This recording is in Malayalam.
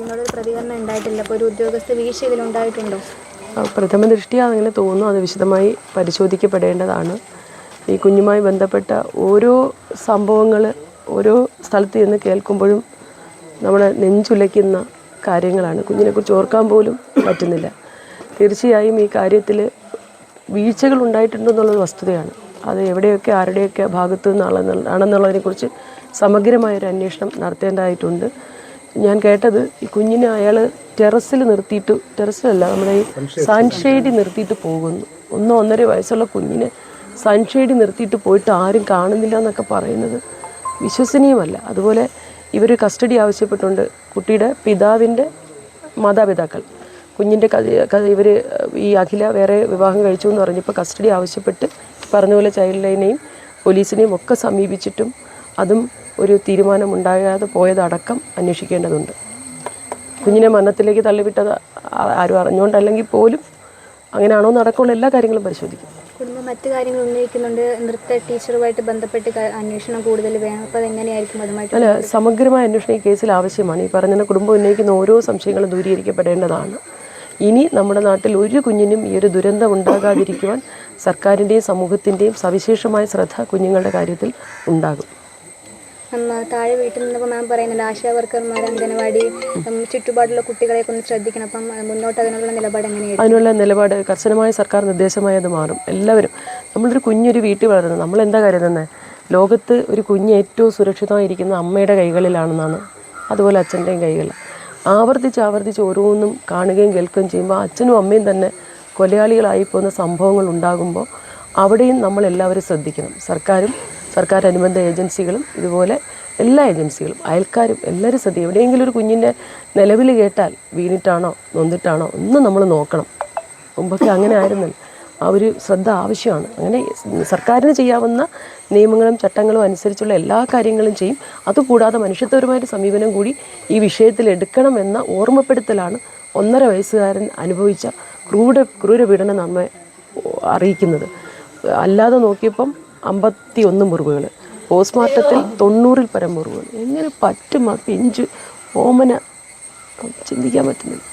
ഇതിനോടൊരു പ്രതികരണം ഉണ്ടായിട്ടില്ല. അപ്പോൾ ഒരു ഉദ്യോഗസ്ഥ വീഴ്ച ഇതിലുണ്ടായിട്ടുണ്ടോ? പ്രഥമ ദൃഷ്ടിയ അങ്ങനെ തോന്നുന്നു. അത് വിശദമായി പരിശോധിക്കപ്പെടേണ്ടതാണ്. ഈ കുഞ്ഞുമായി ബന്ധപ്പെട്ട ഓരോ സംഭവങ്ങൾ ഓരോ സ്ഥലത്ത് ചെന്ന് കേൾക്കുമ്പോഴും നമ്മളെ നെഞ്ചുലയ്ക്കുന്ന കാര്യങ്ങളാണ്. കുഞ്ഞിനെക്കുറിച്ച് ഓർക്കാൻ പോലും പറ്റുന്നില്ല. തീർച്ചയായും ഈ കാര്യത്തിൽ വീഴ്ചകൾ ഉണ്ടായിട്ടുണ്ടെന്നുള്ളത് വസ്തുതയാണ്. അത് എവിടെയൊക്കെ ആരുടെയൊക്കെ ഭാഗത്തു നിന്നാണെന്നുള്ളതിനെക്കുറിച്ച് സമഗ്രമായൊരു അന്വേഷണം നടത്തേണ്ടതായിട്ടുണ്ട്. ഞാൻ കേട്ടത് ഈ കുഞ്ഞിനെ അയാൾ ടെറസിലല്ല നമ്മുടെ ഈ സൺഷെയ്ഡിൽ നിർത്തിയിട്ട് പോകുന്നു. 1-1.5 വയസ്സുള്ള കുഞ്ഞിനെ സൺഷെയ്ഡിൽ നിർത്തിയിട്ട് പോയിട്ട് ആരും കാണുന്നില്ല എന്നൊക്കെ പറയുന്നത് വിശ്വസനീയമല്ല. അതുപോലെ ഇവർ കസ്റ്റഡി ആവശ്യപ്പെട്ടുണ്ട്. കുട്ടിയുടെ പിതാവിൻ്റെ മാതാപിതാക്കൾ കുഞ്ഞിൻ്റെ ഇവർ ഈ അഖില വേറെ വിവാഹം കഴിച്ചു എന്ന് പറഞ്ഞപ്പോൾ കസ്റ്റഡി ആവശ്യപ്പെട്ട് പറഞ്ഞ പോലെ ചൈൽഡ് ലൈനെയും പോലീസിനെയും ഒക്കെ സമീപിച്ചിട്ടും അതും ഒരു തീരുമാനമുണ്ടാകാതെ പോയതടക്കം അന്വേഷിക്കേണ്ടതുണ്ട്. കുഞ്ഞിനെ മരണത്തിലേക്ക് തള്ളിവിട്ടത് ആരും അറിഞ്ഞുകൊണ്ടല്ലെങ്കിൽ പോലും അങ്ങനെയാണോ നടക്കുള്ള എല്ലാ കാര്യങ്ങളും പരിശോധിക്കും. കുടുംബം മറ്റു കാര്യങ്ങൾ ഉന്നയിക്കുന്നുണ്ട്. നൃത്ത ടീച്ചറുമായിട്ട് ബന്ധപ്പെട്ട് അന്വേഷണം കൂടുതൽ വേണം. അപ്പോൾ അതെങ്ങനെയായിരിക്കും? അതുമായിട്ട് അല്ല, സമഗ്രമായ അന്വേഷണം ഈ കേസിൽ ആവശ്യമാണ്. ഈ പറഞ്ഞ കുടുംബം ഉന്നയിക്കുന്ന ഓരോ സംശയങ്ങളും ദൂരീകരിക്കപ്പെടേണ്ടതാണ്. ഇനി നമ്മുടെ നാട്ടിൽ ഒരു കുഞ്ഞിനും ഈ ഒരു ദുരന്തം ഉണ്ടാകാതിരിക്കുവാൻ സർക്കാരിൻ്റെയും സമൂഹത്തിൻ്റെയും സവിശേഷമായ ശ്രദ്ധ കുഞ്ഞുങ്ങളുടെ കാര്യത്തിൽ ഉണ്ടാകും. താഴെ വീട്ടിൽ നിന്നപ്പോൾ മാം പറയുന്നുണ്ട് ആശാ വർക്കർമാർ, അംഗനവാടി, ചുറ്റുപാടുള്ള കുട്ടികളെയൊക്കെ ഒന്ന് ശ്രദ്ധിക്കണം. അപ്പം മുന്നോട്ട് അതിനുള്ള നിലപാട് എങ്ങനെയായിരിക്കും? അതിനുള്ള നിലപാട് കർശനമായ സർക്കാർ നിർദ്ദേശമായി അത് മാറും. എല്ലാവരും നമ്മളൊരു കുഞ്ഞൊരു വീട്ടിൽ വളരുന്നത് നമ്മളെന്താ കരുതുന്നത്? ലോകത്ത് ഒരു കുഞ്ഞ് ഏറ്റവും സുരക്ഷിതമായിരിക്കുന്ന അമ്മയുടെ കൈകളിലാണെന്നാണ്, അതുപോലെ അച്ഛൻ്റെയും കൈകളിൽ. ആവർത്തിച്ച് ഓരോന്നും കാണുകയും കേൾക്കുകയും ചെയ്യുമ്പോൾ അച്ഛനും അമ്മയും തന്നെ കൊലയാളികളായി പോകുന്ന സംഭവങ്ങൾ ഉണ്ടാകുമ്പോൾ അവിടെയും നമ്മളെല്ലാവരും ശ്രദ്ധിക്കണം. സർക്കാർ അനുബന്ധ ഏജൻസികളും ഇതുപോലെ എല്ലാ ഏജൻസികളും അയൽക്കാരും എല്ലാവരും ശ്രദ്ധിക്കും. എവിടെയെങ്കിലും ഒരു കുഞ്ഞിൻ്റെ നിലവിൽ കേട്ടാൽ വീണിട്ടാണോ നൊന്നിട്ടാണോ ഒന്നും നമ്മൾ നോക്കണം. മുമ്പൊക്കെ അങ്ങനെ ആയിരുന്നല്ലോ. ആ ഒരു ശ്രദ്ധ ആവശ്യമാണ്. അങ്ങനെ സർക്കാരിന് ചെയ്യാവുന്ന നിയമങ്ങളും ചട്ടങ്ങളും അനുസരിച്ചുള്ള എല്ലാ കാര്യങ്ങളും ചെയ്യും. അതുകൂടാതെ മനുഷ്യത്വപരമായിട്ട് സമീപനം കൂടി ഈ വിഷയത്തിൽ എടുക്കണമെന്ന ഓർമ്മപ്പെടുത്തലാണ് 1.5 വയസ്സുകാരൻ അനുഭവിച്ച ക്രൂരപീഡനം നമ്മെ അറിയിക്കുന്നത്. അല്ലാതെ നോക്കിയപ്പം 51 മുറിവുകൾ, പോസ്റ്റ്മോർട്ടത്തിൽ 90-ൽ പരം മുറിവുകൾ. എങ്ങനെ പറ്റും ആ പിഞ്ച് ഓമന? ചിന്തിക്കാൻ പറ്റുന്നില്ല.